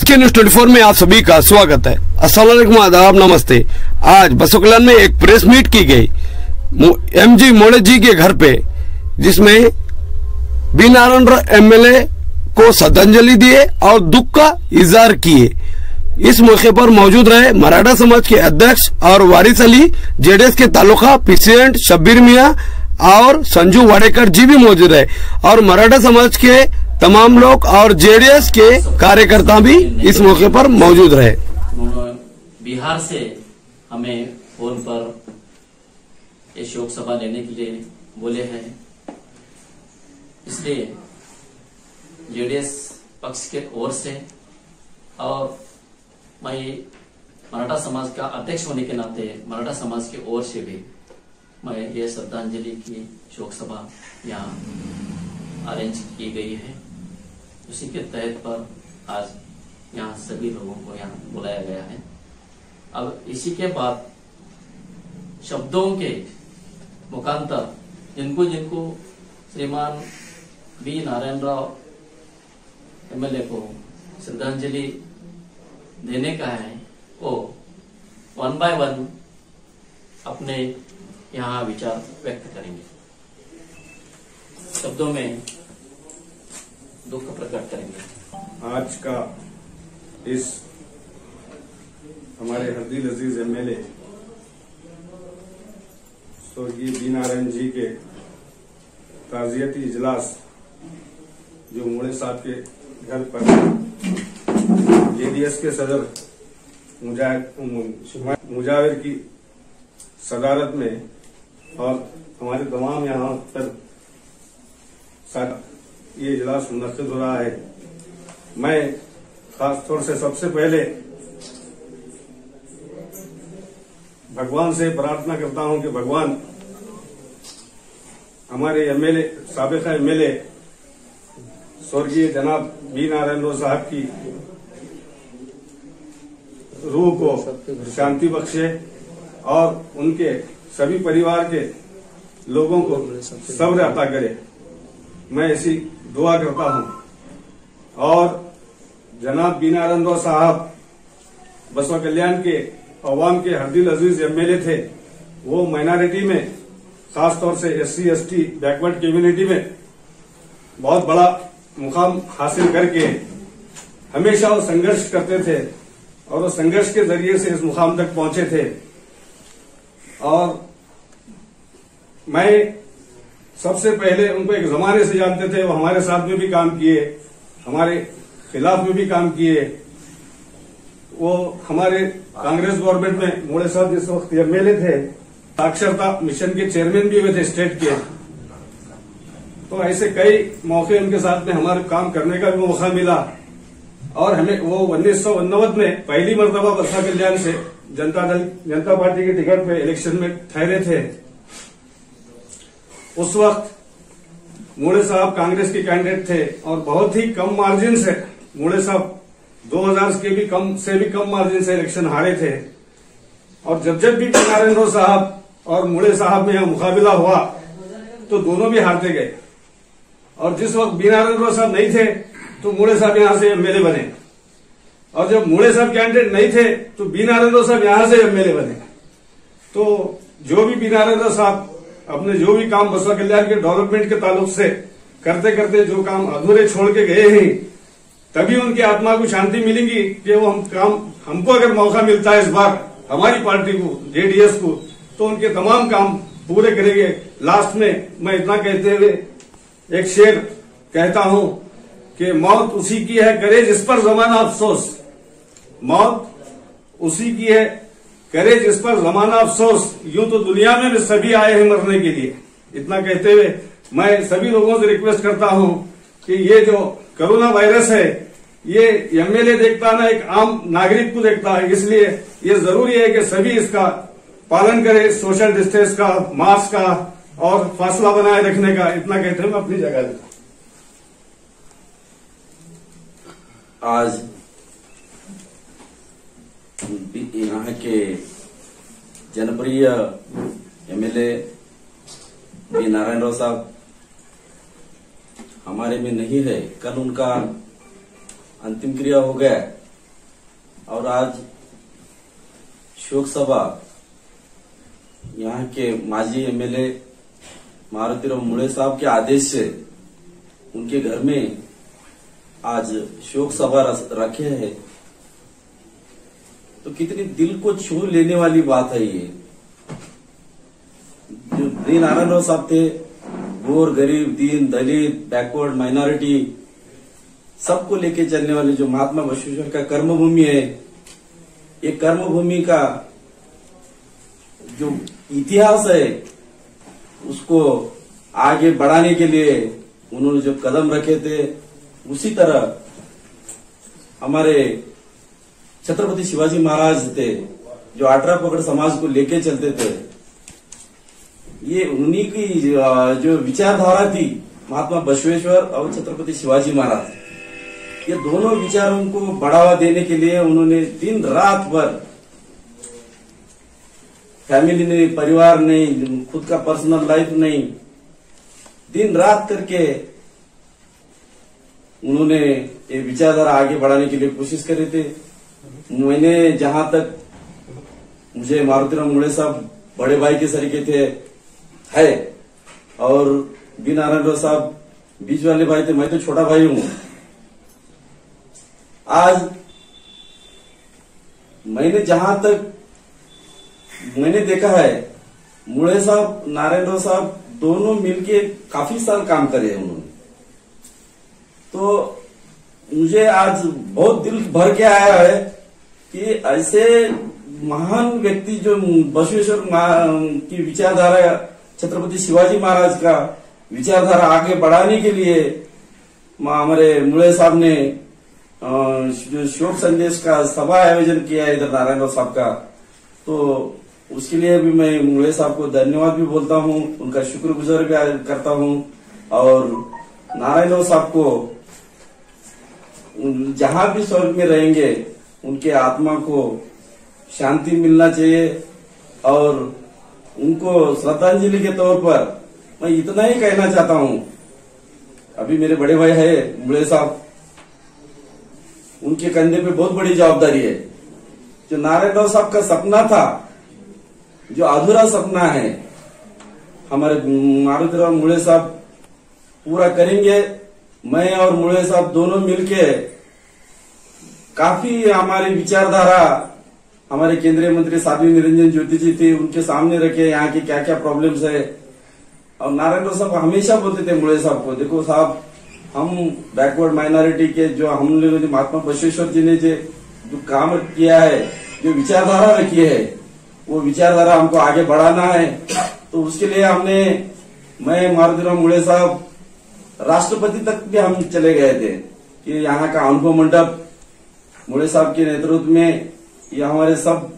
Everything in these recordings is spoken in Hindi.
SK News 24 में आप सभी का स्वागत है। अस्सलाम वालेकुम, आदाब, नमस्ते। आज बसो कल्याण में एक प्रेस मीट की गई MG मोड़े जी के घर पे, जिसमें बी नारायण MLA को श्रद्धांजलि दिए और दुख का इजहार किए। इस मौके पर मौजूद रहे मराठा समाज के अध्यक्ष और वारिस अली, JDS के तालुका प्रेसिडेंट शब्बीर मियां और संजू वाडेकर जी भी मौजूद रहे और मराठा समाज के तमाम लोग और JDS के कार्यकर्ता भी इस मौके पर मौजूद रहे। बिहार से हमें फोन पर ये शोक सभा लेने के लिए बोले हैं, इसलिए JDS पक्ष के ओर से और मैं मराठा समाज का अध्यक्ष होने के नाते मराठा समाज की ओर से भी मैं ये श्रद्धांजलि की शोक सभा यहाँ अरेंज की गई है। उसी के तहत पर आज यहाँ सभी लोगों को यहाँ बुलाया गया है। अब इसी के बाद शब्दों के मुखांतर जिनको जिनको श्रीमान बी नारायण राव MLA को श्रद्धांजलि देने का है, वो 1 by 1 अपने यहाँ विचार व्यक्त करेंगे, शब्दों में दुख प्रकट करेंगे। आज का इस हमारे हरदिल अजीज MLA स्वर्गीय बी नारायण जी के ताजियती इजलास जो मोड़े साहब के घर पर JDS के सदर मुजाविर की सदारत में और हमारे तमाम यहाँ पर ये इजलास मुनक्किद हो रहा है। मैं खास तौर से सबसे पहले भगवान से प्रार्थना करता हूं कि भगवान हमारे साबिक़ा MLA स्वर्गीय जनाब बी नारायण राव साहब की रूह को शांति बख्शे और उनके सभी परिवार के लोगों को सब्र अता करे, मैं ऐसी दुआ करता हूं। और जनाब बी नारायण राव साहब बसवा कल्याण के अवाम के हरदिल अजीज MLA थे। वो माइनॉरिटी में खास तौर से SC ST बैकवर्ड कम्युनिटी में बहुत बड़ा मुकाम हासिल करके हमेशा वो संघर्ष करते थे और वो संघर्ष के जरिए से इस मुकाम तक पहुंचे थे। और मैं सबसे पहले उनको एक जमाने से जानते थे, वो हमारे साथ में भी काम किए, हमारे खिलाफ में भी काम किए। वो हमारे कांग्रेस गवर्नमेंट में मोड़े साहब जिस वक्त MLA थे, साक्षरता मिशन के चेयरमैन भी हुए थे स्टेट के। तो ऐसे कई मौके उनके साथ में हमारे काम करने का भी मौका मिला और हमें वो 1989 में पहली मर्तबा बसवा कल्याण से जनता पार्टी के टिकट पे इलेक्शन में ठहरे थे। उस वक्त मोड़े साहब कांग्रेस के कैंडिडेट थे और बहुत ही कम मार्जिन से मोड़े साहब 2000 के भी कम मार्जिन से इलेक्शन हारे थे। और जब भी नारायण राव साहब और मोड़े साहब में यहां मुकाबला हुआ तो दोनों भी हारते गए। और जिस वक्त बी नारायण राव साहब नहीं थे तो मोड़े साहब यहां से MLA बने, और जब मोड़े साहब कैंडिडेट नहीं थे तो बी नारायण राव साहब यहां से MLA बने। तो जो भी बी नारायण राव साहब अपने जो भी काम बसवा कल्याण के डेवलपमेंट के ताल्लुक से करते करते जो काम अधूरे छोड़ के गए हैं, तभी उनकी आत्मा को शांति मिलेगी कि वो हमको अगर मौका मिलता है इस बार हमारी पार्टी को JDS को, तो उनके तमाम काम पूरे करेंगे। लास्ट में मैं इतना कहते हुए एक शेर कहता हूं कि मौत उसी की है करे जिस पर जमाना अफसोस, मौत उसी की है करे जिस पर जमाना अफसोस, यूं तो दुनिया में भी सभी आए हैं मरने के लिए। इतना कहते हुए मैं सभी लोगों से रिक्वेस्ट करता हूं कि ये जो कोरोना वायरस है ये MLA देखता ना, एक आम नागरिक को देखता है, इसलिए ये जरूरी है कि सभी इसका पालन करें, सोशल डिस्टेंस का, मास्क का और फासला बनाए रखने का। इतना कहते हुए मैं अपनी जगह देता हूं। आज यहाँ के जनप्रिय MLA बी नारायण राव साहब हमारे में नहीं है। कल उनका अंतिम क्रिया हो गया और आज शोक सभा यहाँ के माजी एमएलए मारुतिराव मुळे साहब के आदेश से उनके घर में आज शोक सभा रखे हैं, तो कितनी दिल को छू लेने वाली बात है ये। जो बी नारायण राव साहब थे, गोर गरीब दीन दलित बैकवर्ड माइनॉरिटी सबको लेके चलने वाले जो महात्मा बसवेश्वर का कर्मभूमि है, ये कर्मभूमि का जो इतिहास है उसको आगे बढ़ाने के लिए उन्होंने जो कदम रखे थे, उसी तरह हमारे छत्रपति शिवाजी महाराज थे जो 18 पगड़ समाज को लेके चलते थे। ये उन्हीं की जो विचारधारा थी, महात्मा बसवेश्वर और छत्रपति शिवाजी महाराज, ये दोनों विचारों को बढ़ावा देने के लिए उन्होंने दिन रात भर, फैमिली नहीं, परिवार नहीं, खुद का पर्सनल लाइफ नहीं, दिन रात करके उन्होंने ये विचारधारा आगे बढ़ाने के लिए कोशिश करी थी। मैंने जहां तक मुझे मारुतिराव मुळे साहब बड़े भाई के तरीके थे है, और बी नारायण राव साहब बीच वाले भाई थे, मैं तो छोटा भाई हूं। आज मैंने जहां तक मैंने देखा है, मुळे साहब नारायण राव साहब दोनों मिलके काफी साल काम करे हैं उन्होंने। तो मुझे आज बहुत दिल भर के आया है कि ऐसे महान व्यक्ति जो बसवेश्वर की विचारधारा, छत्रपति शिवाजी महाराज का विचारधारा आगे बढ़ाने के लिए हमारे मुळे साहब ने जो शोक संदेश का सभा आयोजन किया है इधर नारायण राव साहब का, तो उसके लिए भी मैं मुळे साहब को धन्यवाद भी बोलता हूं, उनका शुक्रगुजार भी करता हूं। और नारायण राव साहब को जहां भी स्वर्ग में रहेंगे उनके आत्मा को शांति मिलना चाहिए। और उनको श्रद्धांजलि के तौर पर मैं इतना ही कहना चाहता हूं, अभी मेरे बड़े भाई है मुळे साहब, उनके कंधे पे बहुत बड़ी जवाबदारी है। जो नारायण राव साहब का सपना था, जो अधूरा सपना है, हमारे मारुतिराव मुळे साहब पूरा करेंगे। मैं और मुळे साहब दोनों मिलके काफी हमारी विचारधारा, हमारे केंद्रीय मंत्री साध्वी निरंजन ज्योति जी थे, उनके सामने रखे यहाँ की क्या क्या प्रॉब्लम्स है। और नारायण राव साहब हमेशा बोलते थे मुळे साहब को, देखो साहब, हम बैकवर्ड माइनॉरिटी के जो हम लोगों ने महात्मा बसवेश्वर जी ने जो काम किया है, जो विचारधारा रखी है, वो विचारधारा हमको आगे बढ़ाना है। तो उसके लिए मैं मारुतिराव मुळे साहब राष्ट्रपति तक भी हम चले गए थे कि यहाँ का अनुभव मंडप मुळे साहब के नेतृत्व में, ये हमारे सब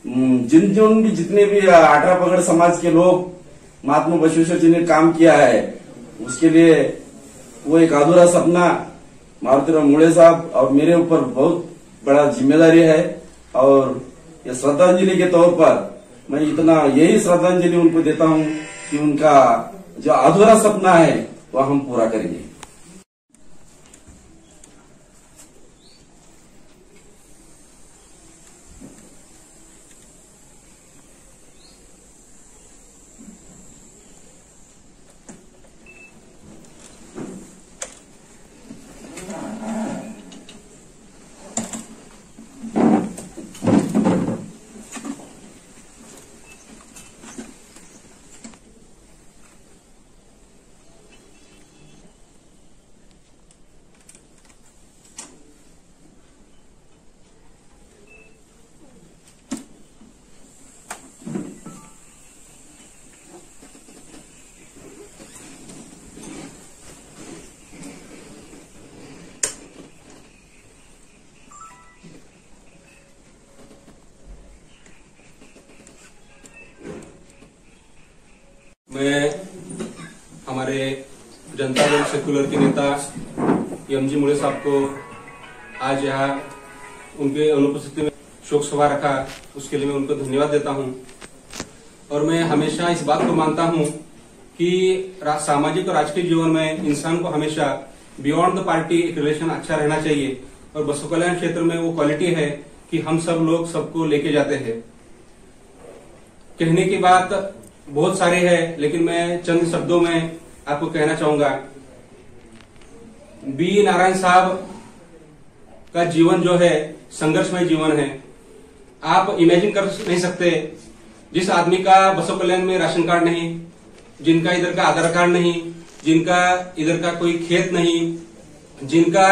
जितने भी 18 पगड़ समाज के लोग महात्मा बसवेश्वर जी ने काम किया है, उसके लिए वो एक अधूरा सपना मारुतिराव मुळे साहब और मेरे ऊपर बहुत बड़ा जिम्मेदारी है। और ये श्रद्धांजलि के तौर पर मैं इतना यही श्रद्धांजलि उनको देता हूं कि उनका जो अधूरा सपना है वह हम पूरा करेंगे। मैं हमारे जनता दल सेक्युलर के नेता एमजी मुळे साहब को आज यहाँ उनके अनुपस्थिति में शोक सभा रखा, उसके लिए मैं उनको धन्यवाद देता हूँ। और मैं हमेशा इस बात को मानता हूँ कि सामाजिक और राजकीय जीवन में इंसान को हमेशा बियॉन्ड द पार्टी एक रिलेशन अच्छा रहना चाहिए। और बसव कल्याण क्षेत्र में वो क्वालिटी है कि हम सब लोग सबको लेके जाते हैं। कहने की बात बहुत सारी है, लेकिन मैं चंद शब्दों में आपको कहना चाहूंगा। बी नारायण साहब का जीवन जो है संघर्षमय जीवन है। आप इमेजिन कर नहीं सकते, जिस आदमी का बसव कल्याण में राशन कार्ड नहीं, जिनका इधर का आधार कार्ड नहीं, जिनका इधर का कोई खेत नहीं, जिनका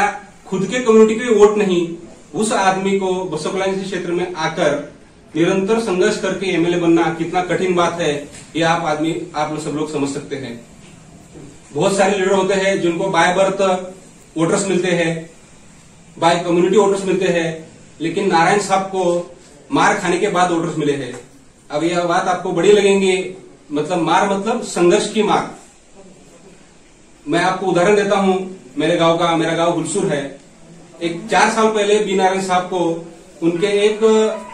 खुद के कम्युनिटी के वोट नहीं, उस आदमी को बसव कल्याण क्षेत्र में आकर निरंतर संघर्ष करके एमएलए बनना कितना कठिन बात है, ये आप सब लोग समझ सकते हैं। बहुत सारे लीडर होते हैं जिनको बाय बर्थ वोटर्स मिलते हैं, बाय कम्युनिटी वोटर्स मिलते हैं, लेकिन नारायण साहब को मार खाने के बाद वोटर्स मिले हैं। अब यह बात आपको बड़ी लगेंगी, मतलब मार मतलब संघर्ष की मार। मैं आपको उदाहरण देता हूं मेरे गांव का। मेरा गांव हुलसूर है। एक 4 साल पहले बी नारायण साहब को उनके एक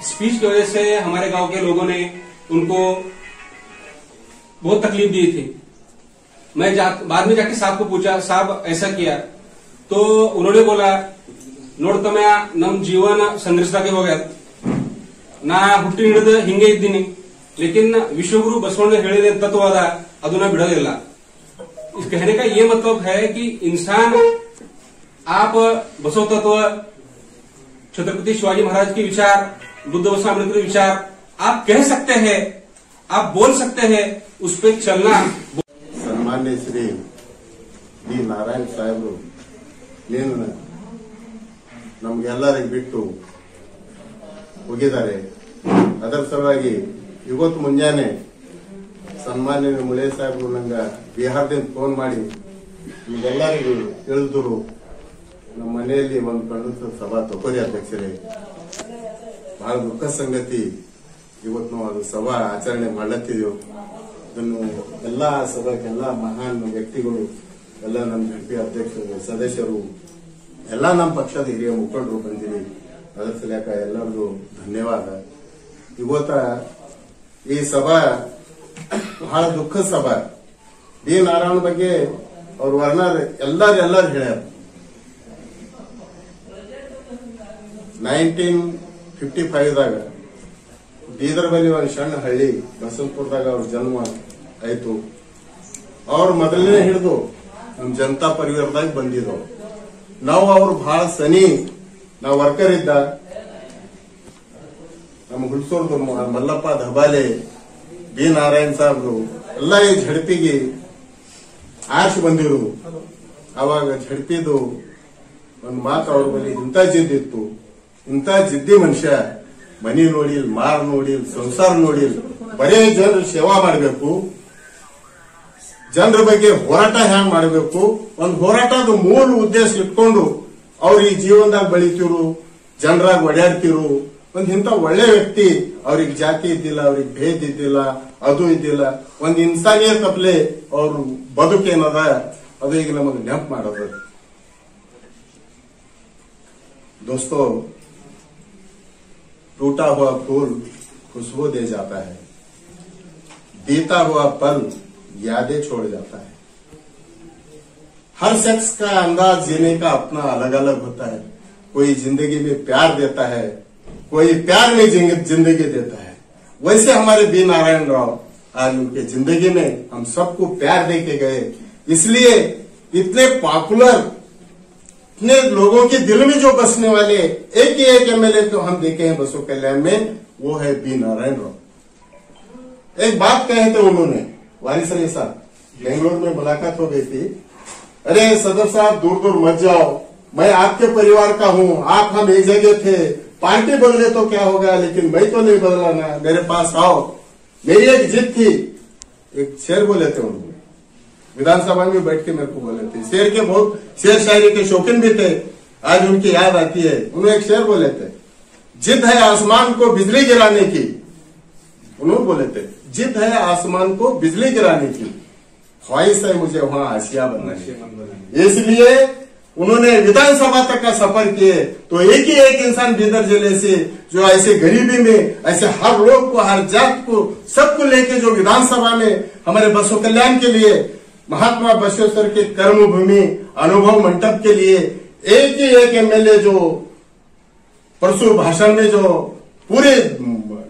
स्पीच की वजह से हमारे गांव के लोगों ने उनको बहुत तकलीफ दी थी। मैं बाद में जाके साहब को पूछा, साहब ऐसा किया? तो उन्होंने बोला, ನೋಡ್ ತಮ್ಮ ನಮ್ ಜೀವನ ಸಂಘರ್ಷದಾಗೆ ಹೋಗ್ಯಾದ, ನಾ ಹುಟ್ಟಿ ಹಿಡಿದು ಹಿಂಗೆ ಇದ್ದೀನಿ, लेकिन विश्वगुरु बसवಣ್ण ಹೇಳಿದ ತತ್ವದ ಅದನ್ನ ಬಿಡೋದಿಲ್ಲ। इस कहने का ये मतलब है कि इंसान, आप बसव तत्व, छत्रपति शिवाजी महाराज के विचार, बुद्ध बसव अम्बेडकर विचार आप कह सकते हैं, आप बोल सकते हैं, उस पर चलना। सन्मान्य श्री बी नारायण साहेबರು ನಮ್ಗೆಲ್ಲರಿಗೆ ಬಿಟ್ಟು ಹೋಗಿದ್ದಾರೆ। ಅದರ ಸಲುವಾಗಿ ಇವತ್ತು ಮುಂಜಾನೆ ಸನ್ಮಾನ್ಯ ಮುಳೆ ಸಾಹೇಬರು ನಂಗ ಬಿಹಾರದಿಂದ ಫೋನ್ ಮಾಡಿ ನಿಮ್ಗೆಲ್ಲರಿಗೂ ತಿಳಿದ್ರು, ನಮ್ಮ ಮನೆಯಲ್ಲಿ ಒಂದು ಗಣೇಶ ಸಭಾ ತಗೋರಿ ಅಧ್ಯಕ್ಷರೇ, ಬಹಳ ದುಃಖ ಸಂಗತಿ, ಇವತ್ತು ನಾವು ಅದು ಸಭಾ ಆಚರಣೆ ಮಾಡ್ಲತ್ತಿದೆವು। ಅದನ್ನು ಎಲ್ಲಾ ಸಭಾಕ್ಕೆಲ್ಲ ಮಹಾನ್ ವ್ಯಕ್ತಿಗಳು, ಎಲ್ಲ ನಮ್ಮ ಜೆಪಿ ಅಧ್ಯಕ್ಷರು, ಸದಸ್ಯರು, ಎಲ್ಲ ನಮ್ಮ ಪಕ್ಷದ ಹಿರಿಯ ಮುಖಂಡರು ಬಂದಿರಿ। ಅದರ ಸಲಕ ಎಲ್ಲರಿಗೂ ಧನ್ಯವಾದ। ಇವತ್ತ ಈ ಸಭಾ ಬಹಳ ದುಃಖದ ಸಭಾ। ಬಿ ನಾರಾಯಣ ಬಗ್ಗೆ ಅವ್ರ ವರ್ಣರ್ ಎಲ್ಲರೂ ಹೇಳ್ಯಾರ। 1955ದಾಗ ಬೀದರ್ ಬಳಿ ಒಂದು ಸಣ್ಣ ಹಳ್ಳಿ ಬಸವಪುರದಾಗ ಅವ್ರ ಜನ್ಮ ಆಯ್ತು। ಅವ್ರ ಮೊದಲನೇ ಹಿಡಿದು ನಮ್ ಜನತಾ ಪರಿವಾರದಾಗ ಬಂದಿದ್ರು ನಾವು। ಅವ್ರು ಬಹಳ ಸನಿ, ನಾವು ವರ್ಕರ್ ಇದ್ದ ನಮ್ಮ ಹುಲ್ಸೂರ್ದು ಮಲ್ಲಪ್ಪ ಧಬಾಲೆ, ಬಿ ನಾರಾಯಣ್ ಸಾಹೇಬ್ರು ಎಲ್ಲ ಈ ಝಡ್ಪಿಗೆ ಆರ್ಸಿ ಬಂದಿರು। ಅವಾಗ ಝಡ್ಪಿದು ಒಂದು ಮಾತು ಅವ್ರ ಬಳಿ ಇಂಥ ಜಿದ್ದಿತ್ತು, ಇಂಥ ಜಿದ್ದಿ ಮನುಷ್ಯ ಮನಿ ನೋಡಿಲ್, ಮಾರ್ ನೋಡಿಲ್, ಸಂಸಾರ ನೋಡಿಲ್, ಬರೇ ಜನರು ಸೇವಾ ಮಾಡಬೇಕು, ಜನರ ಬಗ್ಗೆ ಹೋರಾಟ ಹ್ಯಾಂಗ್ ಮಾಡಬೇಕು, ಒಂದು ಹೋರಾಟದ ಮೂಲ ಉದ್ದೇಶ ಇಟ್ಕೊಂಡು ಅವ್ರ ಈ ಜೀವನದಾಗ ಬೆಳಿತಿರು, ಜನರಾಗ ಓಡಾಡ್ತಿರು। ಒಂದ್ ಇಂಥ ಒಳ್ಳೆ ವ್ಯಕ್ತಿ, ಅವ್ರಿಗೆ ಜಾತಿ ಇದ್ದಿಲ್ಲ, ಅವ್ರಿಗೆ ಭೇದ ಇದ್ದಿಲ್ಲ, ಅದು ಇದ್ದಿಲ್ಲ, ಒಂದ್ ಇನ್ಸಾನಿಯ ತಪ್ಪಲೆ ಅವ್ರ ಬದುಕೇನದ ಅದು ಈಗ ನಮಗೆ ನೆನಪು ಮಾಡೋದು। दोस्तों, टूटा हुआ फूल खुशबू दे जाता है, बीता हुआ पल यादें छोड़ जाता है। हर शख्स का अंदाज जीने का अपना अलग अलग होता है। कोई जिंदगी में प्यार देता है, कोई प्यार में जिंदगी देता है। वैसे हमारे बी नारायण राव आज उनके जिंदगी में हम सबको प्यार दे के गए, इसलिए इतने पॉपुलर, इतने लोगों के दिल में जो बसने वाले एक ही एक एमएलए तो हम देखे हैं बसव कल्याण में, वो है बी नारायण राव। एक बात कहे थे उन्होंने, वारिस अली साहब, बेंगलोर में मुलाकात हो गई थी। अरे सदर साहब, दूर दूर मत जाओ, मैं आपके परिवार का हूँ, आप हम एक जगह थे, पार्टी बदले तो क्या होगा, लेकिन मैं तो नहीं बदला ना, मेरे पास आओ। मेरी एक जिद थी, एक शेर बोले थे उन्होंने, विधानसभा में बैठ के मेरे को बोले थे। शेर के बहुत शेर शायरी के शौकीन भी थे, आज उनकी याद आती है। उन्होंने एक शेर बोले थे, जिद है आसमान को बिजली गिराने की। उन्होंने बोले थे, जिद है आसमान को बिजली गिराने की, ख्वाहिश है मुझे वहां आशिया बनने की। इसलिए उन्होंने विधानसभा तक का सफर किए। तो एक ही एक इंसान बीदर जिले से जो ऐसे गरीबी में, ऐसे हर लोग को, हर जात को, सबको लेके जो विधानसभा में हमारे बसव कल्याण के लिए, महात्मा बसवेश्वर के कर्मभूमि अनुभव मंडप के लिए एक ही एक एमएलए जो परसों भाषण में जो पूरे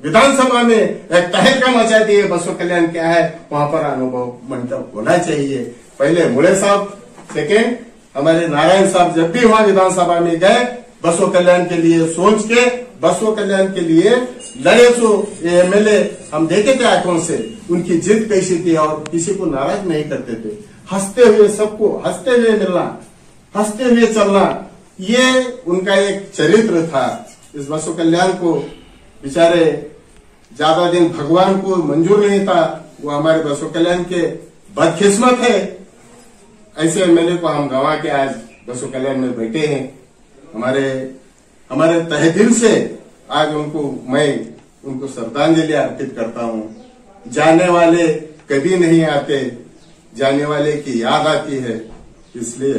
विधानसभा में एक तहलका मचा दिए बसों कल्याण क्या है, वहां पर अनुभव मंडप होना चाहिए। पहले मुड़े साहब, सेकेंड हमारे नारायण साहब जब भी वहां विधानसभा में गए बसों कल्याण के लिए सोच के, बसों कल्याण के लिए लड़े। तो ये एमएलए हम देखे थे आंखों से उनकी जिद कैसी थी और किसी को नाराज नहीं करते थे। हंसते हुए सबको हंसते हुए मिलना, हंसते हुए चलना, ये उनका एक चरित्र था। इस बसों कल्याण को बेचारे ज्यादा दिन भगवान को मंजूर नहीं था, वो हमारे बसों कल्याण के बदकिस्मत है। ऐसे एमएलए को हम गंवा के आज बसों कल्याण में बैठे हैं। हमारे तहे दिल से आज मैं उनको श्रद्धांजलि अर्पित करता हूं। जाने वाले कभी नहीं आते, जाने वाले की याद आती है, इसलिए